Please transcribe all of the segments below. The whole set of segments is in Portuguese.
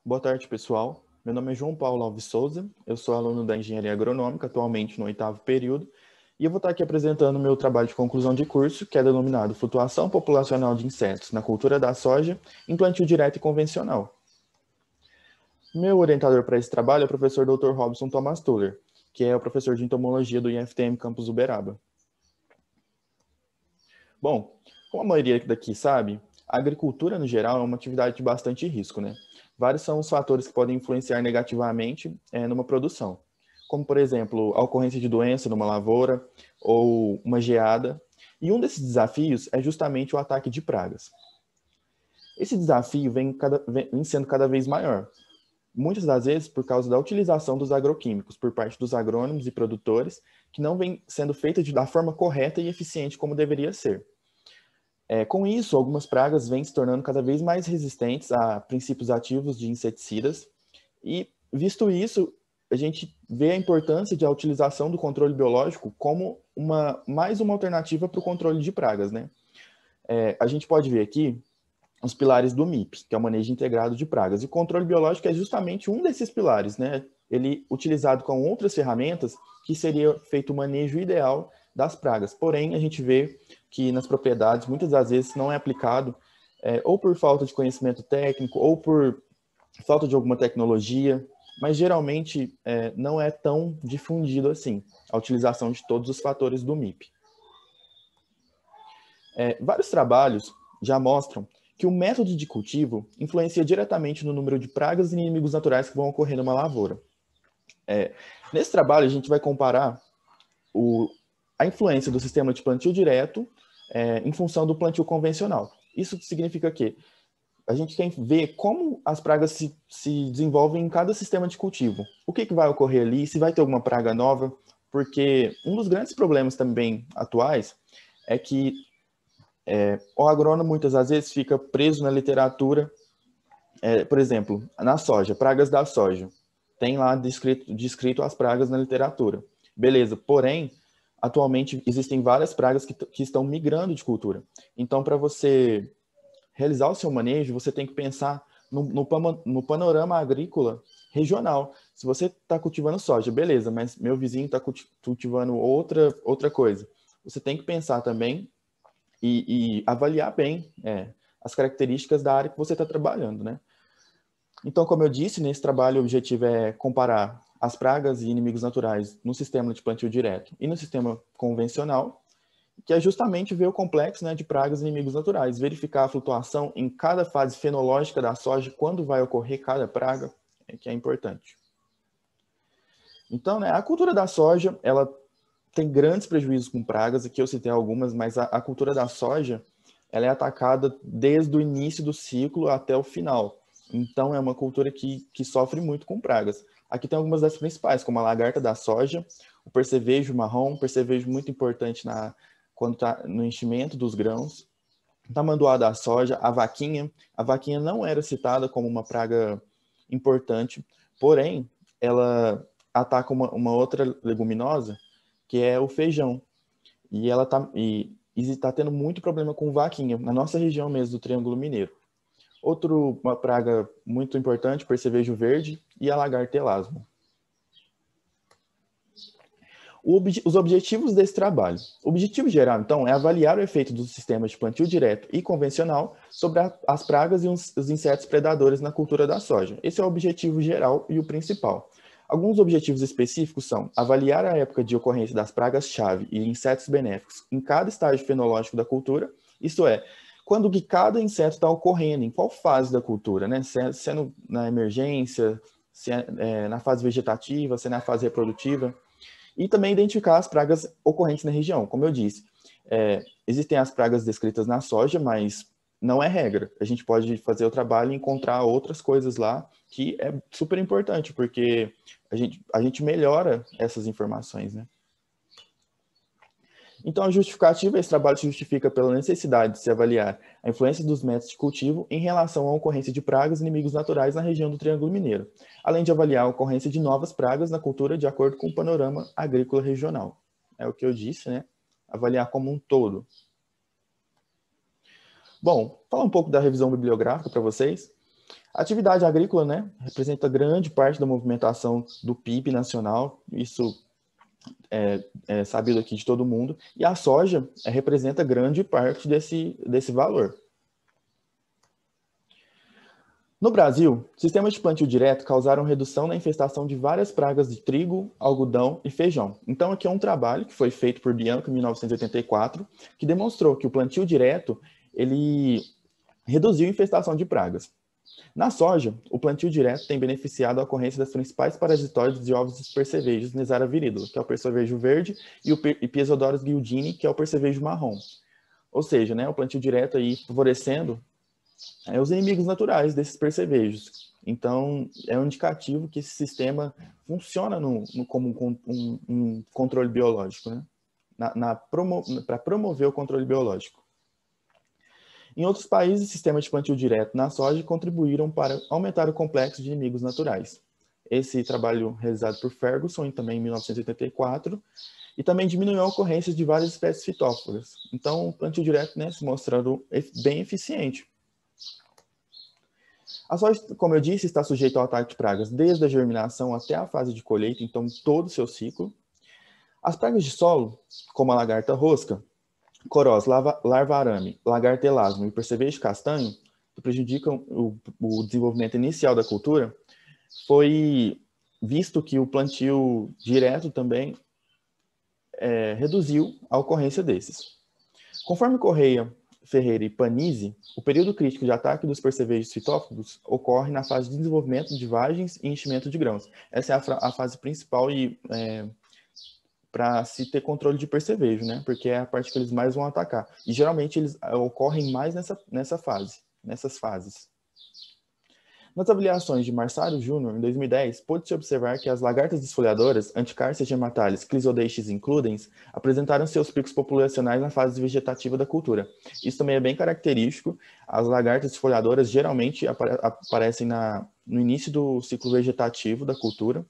Boa tarde, pessoal. Meu nome é João Paulo Alves Souza, eu sou aluno da Engenharia Agronômica, atualmente no 8º período, e eu vou estar aqui apresentando meu trabalho de conclusão de curso, que é denominado Flutuação Populacional de Insetos na Cultura da Soja em Plantio Direto e Convencional. Meu orientador para esse trabalho é o professor Dr. Robson Thomas Tuller, que é o professor de entomologia do IFTM Campus Uberaba. Bom, como a maioria daqui sabe, a agricultura, no geral, é uma atividade de bastante risco, né? Vários são os fatores que podem influenciar negativamente numa produção, como, por exemplo, a ocorrência de doença numa lavoura ou uma geada. E um desses desafios é justamente o ataque de pragas. Esse desafio vem sendo cada vez maior, muitas das vezes por causa da utilização dos agroquímicos por parte dos agrônomos e produtores, que não vem sendo feita da forma correta e eficiente como deveria ser. Com isso, algumas pragas vêm se tornando cada vez mais resistentes a princípios ativos de inseticidas, e, visto isso, a gente vê a importância da utilização do controle biológico como mais uma alternativa para o controle de pragas, né? A gente pode ver aqui os pilares do MIP, que é o manejo integrado de pragas. E o controle biológico é justamente um desses pilares, né? Ele utilizado com outras ferramentas que seria feito o manejo ideal das pragas. Porém, a gente vê que nas propriedades, muitas das vezes, não é aplicado ou por falta de conhecimento técnico ou por falta de alguma tecnologia, mas geralmente não é tão difundido assim a utilização de todos os fatores do MIP. Vários trabalhos já mostram que o método de cultivo influencia diretamente no número de pragas e inimigos naturais que vão ocorrer numa lavoura. Nesse trabalho, a gente vai comparar a influência do sistema de plantio direto em função do plantio convencional. Isso significa que a gente quer ver como as pragas se desenvolvem em cada sistema de cultivo. O que vai ocorrer ali, se vai ter alguma praga nova, porque um dos grandes problemas também atuais é que o agrônomo muitas das vezes fica preso na literatura, por exemplo, na soja, pragas da soja. Tem lá descrito as pragas na literatura. Beleza, porém, atualmente existem várias pragas que estão migrando de cultura. Então, para você realizar o seu manejo, você tem que pensar no panorama agrícola regional. Se você está cultivando soja, beleza, mas meu vizinho está cultivando outra coisa. Você tem que pensar também e avaliar bem as características da área que você está trabalhando, né? Então, como eu disse, nesse trabalho o objetivo é comparar as pragas e inimigos naturais no sistema de plantio direto e no sistema convencional, que é justamente ver o complexo, né, de pragas e inimigos naturais, verificar a flutuação em cada fase fenológica da soja, quando vai ocorrer cada praga, que é importante. Então, né, a cultura da soja, ela tem grandes prejuízos com pragas, aqui eu citei algumas, mas a cultura da soja, ela é atacada desde o início do ciclo até o final. Então, é uma cultura que sofre muito com pragas. Aqui tem algumas das principais, como a lagarta da soja, o percevejo marrom, percevejo muito importante quando está no enchimento dos grãos, tamanduá da soja, a vaquinha. A vaquinha não era citada como uma praga importante, porém, ela ataca uma outra leguminosa, que é o feijão. E ela está tendo muito problema com vaquinha, na nossa região mesmo, do Triângulo Mineiro. Uma praga muito importante, percevejo verde e a lagarta elasmo. Os objetivos desse trabalho. O objetivo geral, então, é avaliar o efeito dos sistemas de plantio direto e convencional sobre as pragas e os insetos predadores na cultura da soja. Esse é o objetivo geral e o principal. Alguns objetivos específicos são avaliar a época de ocorrência das pragas-chave e insetos benéficos em cada estágio fenológico da cultura, isto é, quando que cada inseto está ocorrendo, em qual fase da cultura, né? Se é na emergência, se é na fase vegetativa, se é na fase reprodutiva. E também identificar as pragas ocorrentes na região. Como eu disse, existem as pragas descritas na soja, mas não é regra. A gente pode fazer o trabalho e encontrar outras coisas lá, que é super importante, porque a gente melhora essas informações, né? Então, a justificativa, esse trabalho se justifica pela necessidade de se avaliar a influência dos métodos de cultivo em relação à ocorrência de pragas e inimigos naturais na região do Triângulo Mineiro, além de avaliar a ocorrência de novas pragas na cultura de acordo com o panorama agrícola regional. É o que eu disse, né? Avaliar como um todo. Bom, falar um pouco da revisão bibliográfica para vocês. A atividade agrícola, né, representa grande parte da movimentação do PIB nacional, isso é sabido aqui de todo mundo, e a soja representa grande parte desse valor. No Brasil, sistemas de plantio direto causaram redução na infestação de várias pragas de trigo, algodão e feijão. Então, aqui é um trabalho que foi feito por Bianco em 1984, que demonstrou que o plantio direto ele reduziu a infestação de pragas. Na soja, o plantio direto tem beneficiado a ocorrência das principais parasitóides de ovos dos percevejos Nesara viridula, que é o percevejo verde, e o Piezodorus guildini, que é o percevejo marrom. Ou seja, né, o plantio direto aí favorecendo os inimigos naturais desses percevejos. Então, é um indicativo que esse sistema funciona como um controle biológico, né? Para promover o controle biológico. Em outros países, sistemas de plantio direto na soja contribuíram para aumentar o complexo de inimigos naturais. Esse trabalho realizado por Ferguson, também em 1984, e também diminuiu a ocorrência de várias espécies fitófagas. Então, o plantio direto, né, se mostrando bem eficiente. A soja, como eu disse, está sujeita ao ataque de pragas desde a germinação até a fase de colheita, então todo o seu ciclo. As pragas de solo, como a lagarta rosca, corós, larva-arame, lagarta elasmo e percevejo castanho, que prejudicam o desenvolvimento inicial da cultura, foi visto que o plantio direto também reduziu a ocorrência desses. Conforme Correia, Ferreira e Panizzi, o período crítico de ataque dos percevejos fitófagos ocorre na fase de desenvolvimento de vagens e enchimento de grãos. Essa é a fase principal para se ter controle de percevejo, né? Porque é a parte que eles mais vão atacar. E geralmente eles ocorrem mais nessas fases. Nas avaliações de Marçário Júnior, em 2010, pôde-se observar que as lagartas desfolhadoras, Anticarcia gematalis, Clisodeixes includens, apresentaram seus picos populacionais na fase vegetativa da cultura. Isso também é bem característico. As lagartas desfolhadoras geralmente aparecem no início do ciclo vegetativo da cultura,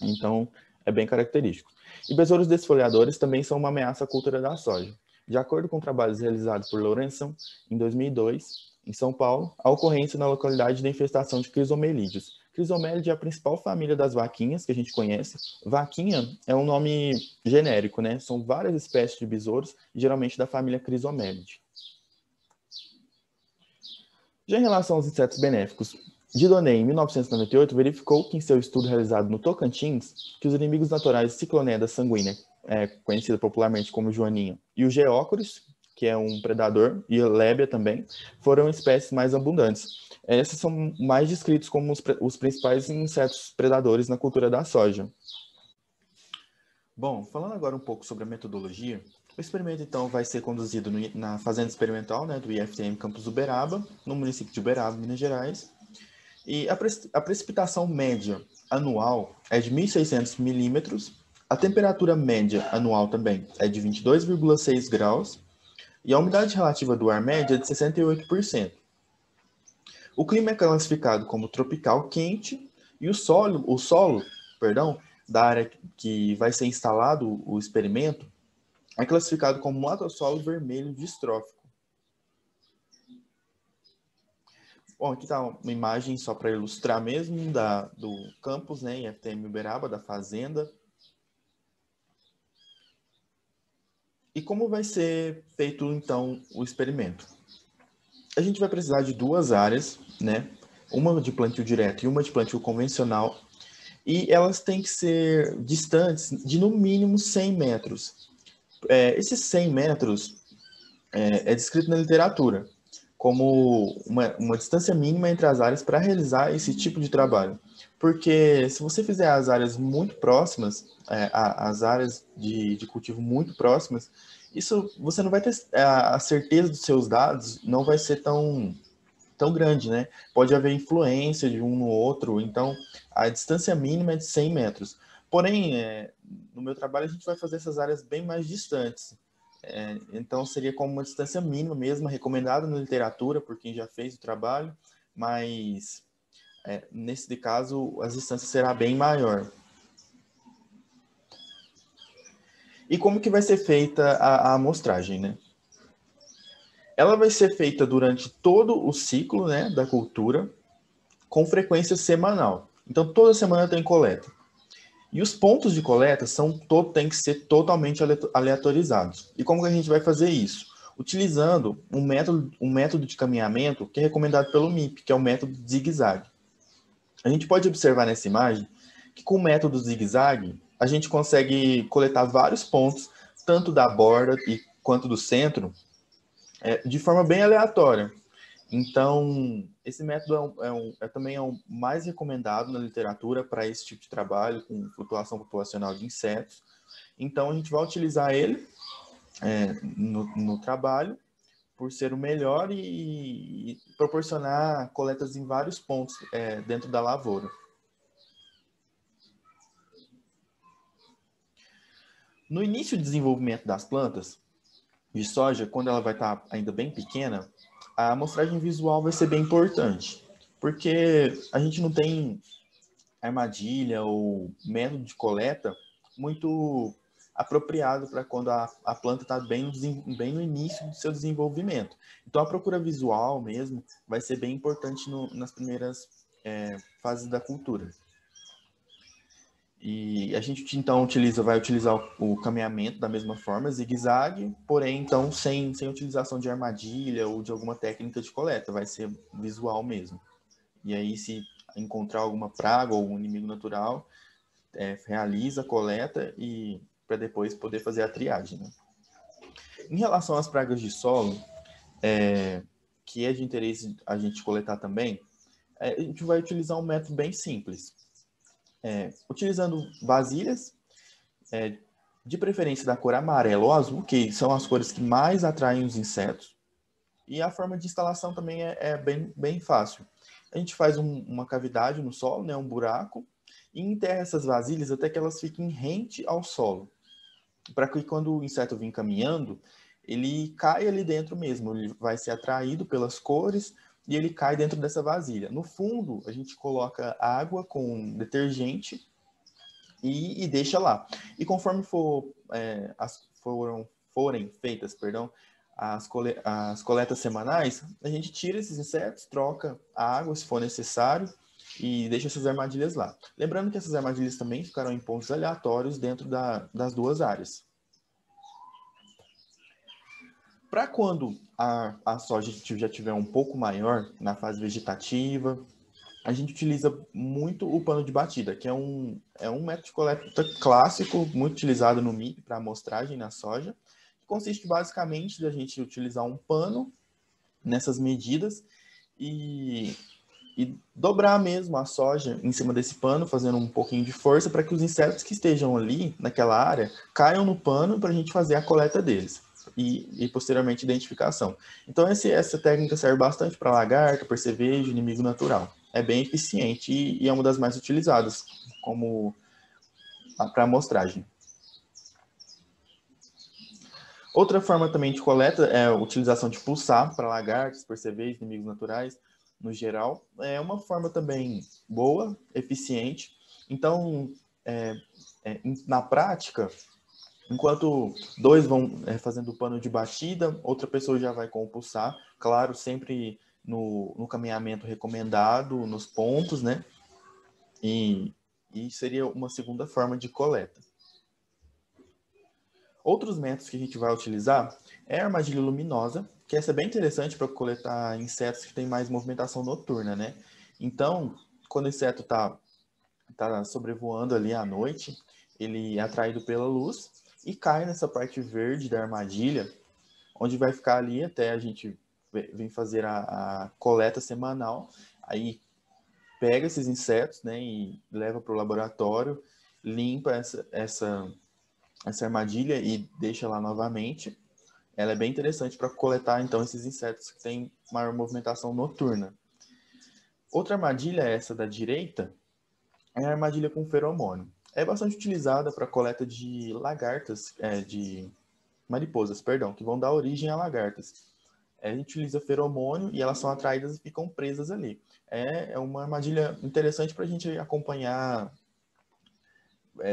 então é bem característico. E besouros desfolhadores também são uma ameaça à cultura da soja. De acordo com trabalhos realizados por Lourenço, em 2002, em São Paulo, a ocorrência na localidade da infestação de crisomelídeos. Crisomélide é a principal família das vaquinhas que a gente conhece. Vaquinha é um nome genérico, né? São várias espécies de besouros, geralmente da família Crisomélide. Já em relação aos insetos benéficos, Dieudonné, em 1998, verificou que em seu estudo realizado no Tocantins, que os inimigos naturais de Cicloneda sanguínea, conhecida popularmente como joaninha, e o Geócoris, que é um predador, e a lébia também, foram espécies mais abundantes. Esses são mais descritos como os principais insetos predadores na cultura da soja. Bom, falando agora um pouco sobre a metodologia, o experimento, então, vai ser conduzido na fazenda experimental, né, do IFTM Campus Uberaba, no município de Uberaba, Minas Gerais. E a precipitação média anual é de 1.600 milímetros, a temperatura média anual também é de 22,6 graus, e a umidade relativa do ar média é de 68%. O clima é classificado como tropical quente, e o solo, da área que vai ser instalado o experimento é classificado como latossolo vermelho distrófico. Bom, aqui está uma imagem só para ilustrar mesmo do campus, né, IFTM Uberaba, da fazenda. E como vai ser feito, então, o experimento? A gente vai precisar de duas áreas, né? Uma de plantio direto e uma de plantio convencional. E elas têm que ser distantes de, no mínimo, 100 metros. Esses 100 metros é descrito na literatura como uma distância mínima entre as áreas para realizar esse tipo de trabalho. Porque se você fizer as áreas muito próximas, as áreas de cultivo muito próximas, isso você não vai ter a certeza dos seus dados, não vai ser tão grande, né? Pode haver influência de um no outro, então a distância mínima é de 100 metros. Porém, no meu trabalho a gente vai fazer essas áreas bem mais distantes. Então seria como uma distância mínima mesmo, recomendada na literatura por quem já fez o trabalho, mas nesse caso a distância será bem maior. E como que vai ser feita a amostragem, né? Ela vai ser feita durante todo o ciclo, né, da cultura. com frequência semanal. Então, toda semana tem coleta. E os pontos de coleta têm que ser totalmente aleatorizados. E como que a gente vai fazer isso? Utilizando um método de caminhamento que é recomendado pelo MIP, que é o método zigue-zague. A gente pode observar nessa imagem que com o método zigue-zague, a gente consegue coletar vários pontos, tanto da borda quanto do centro, de forma bem aleatória. Então, esse método também é o mais recomendado na literatura para esse tipo de trabalho, com flutuação populacional de insetos. Então, a gente vai utilizar ele no trabalho, por ser o melhor e proporcionar coletas em vários pontos dentro da lavoura. No início do desenvolvimento das plantas de soja, quando ela vai estar ainda bem pequena, a amostragem visual vai ser bem importante, porque a gente não tem armadilha ou método de coleta muito apropriado para quando a planta está bem no início do seu desenvolvimento. Então, a procura visual mesmo vai ser bem importante nas primeiras fases da cultura. E a gente, então, vai utilizar o caminhamento da mesma forma, zigue-zague, porém, então, sem utilização de armadilha ou de alguma técnica de coleta, vai ser visual mesmo. E aí, se encontrar alguma praga ou um inimigo natural, realiza a coleta e para depois poder fazer a triagem. Né? Em relação às pragas de solo, que é de interesse a gente coletar também, a gente vai utilizar um método bem simples. Utilizando vasilhas, de preferência da cor amarela ou azul, que são as cores que mais atraem os insetos. E a forma de instalação também é bem fácil. A gente faz uma cavidade no solo, né, um buraco, e enterra essas vasilhas até que elas fiquem rente ao solo. Para que quando o inseto vir caminhando, ele cai ali dentro mesmo, ele vai ser atraído pelas cores e ele cai dentro dessa vasilha. No fundo, a gente coloca água com detergente e deixa lá. E conforme forem feitas, as coletas semanais, a gente tira esses insetos, troca a água se for necessário e deixa essas armadilhas lá. Lembrando que essas armadilhas também ficarão em pontos aleatórios dentro das duas áreas. Para quando a soja já tiver um pouco maior, na fase vegetativa, a gente utiliza muito o pano de batida, que é um método de coleta clássico, muito utilizado no MIP para amostragem na soja, que consiste basicamente de a gente utilizar um pano nessas medidas e dobrar mesmo a soja em cima desse pano, fazendo um pouquinho de força para que os insetos que estejam ali naquela área caiam no pano para a gente fazer a coleta deles e posteriormente identificação. Então essa técnica serve bastante para lagarta, percevejo, inimigo natural. É bem eficiente e é uma das mais utilizadas como para amostragem. Outra forma também de coleta é a utilização de pulsar para lagartas, percevejos, inimigos naturais, no geral. É uma forma também boa, eficiente. Então, na prática, enquanto dois vão fazendo o pano de batida, outra pessoa já vai com o pulsar, claro, sempre no caminhamento recomendado, nos pontos, né? E seria uma segunda forma de coleta. Outros métodos que a gente vai utilizar é a armadilha luminosa, que essa é bem interessante para coletar insetos que têm mais movimentação noturna, né? Então, quando o inseto está sobrevoando ali à noite, ele é atraído pela luz e cai nessa parte verde da armadilha, onde vai ficar ali até a gente vir fazer a coleta semanal. Aí pega esses insetos, né, e leva para o laboratório, limpa essa armadilha e deixa lá novamente. Ela é bem interessante para coletar, então, esses insetos que têm maior movimentação noturna. Outra armadilha, essa da direita, é a armadilha com feromônio. É bastante utilizada para coleta de lagartas, de mariposas, perdão, que vão dar origem a lagartas. A gente utiliza feromônio e elas são atraídas e ficam presas ali. É uma armadilha interessante para a gente acompanhar,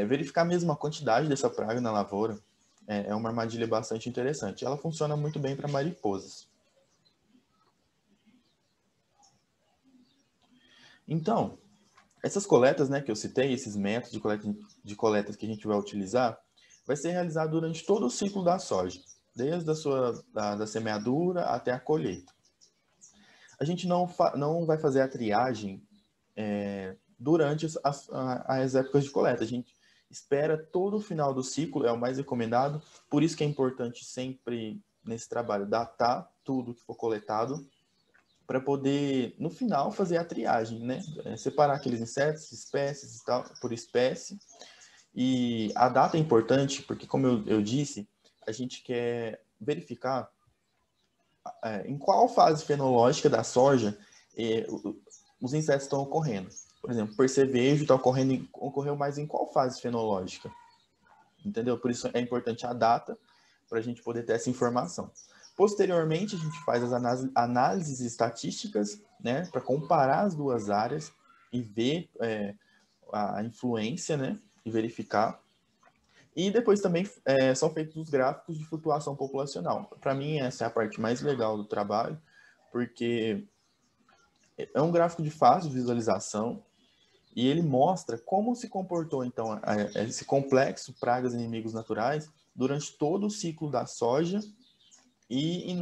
verificar mesmo a quantidade dessa praga na lavoura. É uma armadilha bastante interessante. Ela funciona muito bem para mariposas. Então, essas coletas, né, que eu citei, esses métodos de coletas que a gente vai utilizar, vai ser realizado durante todo o ciclo da soja, desde da semeadura até a colheita. A gente não vai fazer a triagem durante as épocas de coleta. A gente espera todo o final do ciclo, é o mais recomendado. Por isso que é importante sempre, nesse trabalho, datar tudo que for coletado, para poder, no final, fazer a triagem, né? Separar aqueles insetos, espécies e tal, por espécie. E a data é importante porque, como eu disse, a gente quer verificar em qual fase fenológica da soja os insetos estão ocorrendo. Por exemplo, percevejo ocorreu mais em qual fase fenológica? Entendeu? Por isso é importante a data para a gente poder ter essa informação. Posteriormente, a gente faz as análises estatísticas, né, para comparar as duas áreas e ver a influência, né, e verificar. E depois também são feitos os gráficos de flutuação populacional. Para mim, essa é a parte mais legal do trabalho, porque é um gráfico de fácil visualização e ele mostra como se comportou, então, esse complexo pragas e inimigos naturais durante todo o ciclo da soja e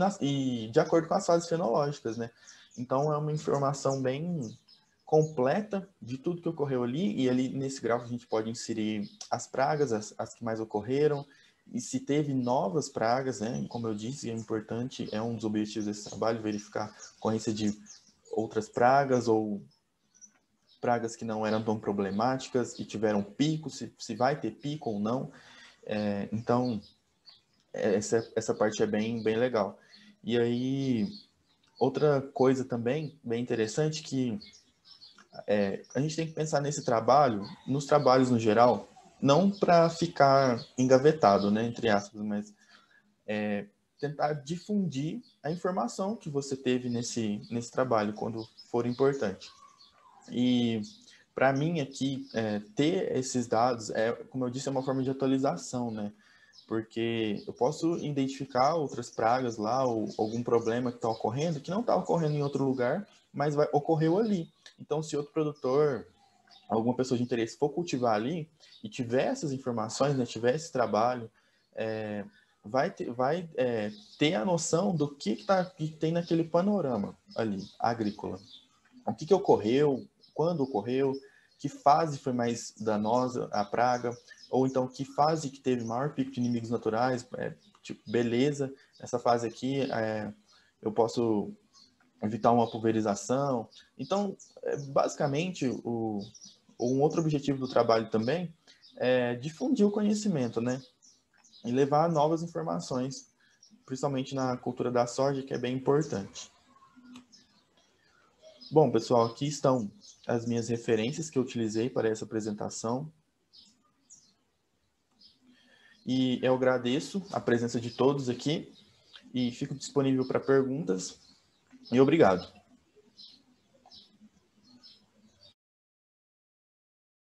de acordo com as fases fenológicas, né? Então, é uma informação bem completa de tudo que ocorreu ali, e ali nesse gráfico a gente pode inserir as pragas, as que mais ocorreram, e se teve novas pragas, né? Como eu disse, é importante, é um dos objetivos desse trabalho, verificar a ocorrência de outras pragas ou pragas que não eram tão problemáticas e tiveram pico, se vai ter pico ou não. Então, essa parte é bem legal. E aí, outra coisa também bem interessante que a gente tem que pensar nesse trabalho, nos trabalhos no geral, não para ficar engavetado, né, entre aspas, mas tentar difundir a informação que você teve nesse trabalho, quando for importante. E para mim aqui, ter esses dados, como eu disse, é uma forma de atualização, né? Porque eu posso identificar outras pragas lá, ou algum problema que está ocorrendo, que não está ocorrendo em outro lugar, mas ocorreu ali. Então, se outro produtor, alguma pessoa de interesse for cultivar ali e tiver essas informações, né, tiver esse trabalho, vai ter a noção do que tem naquele panorama ali, agrícola. O que ocorreu, quando ocorreu, que fase foi mais danosa a praga, ou então que fase que teve maior pico de inimigos naturais, tipo, beleza, essa fase aqui eu posso evitar uma pulverização. Então, basicamente, um outro objetivo do trabalho também é difundir o conhecimento, né? E levar novas informações, principalmente na cultura da soja, que é bem importante. Bom, pessoal, aqui estão as minhas referências que eu utilizei para essa apresentação. E eu agradeço a presença de todos aqui e fico disponível para perguntas. E obrigado.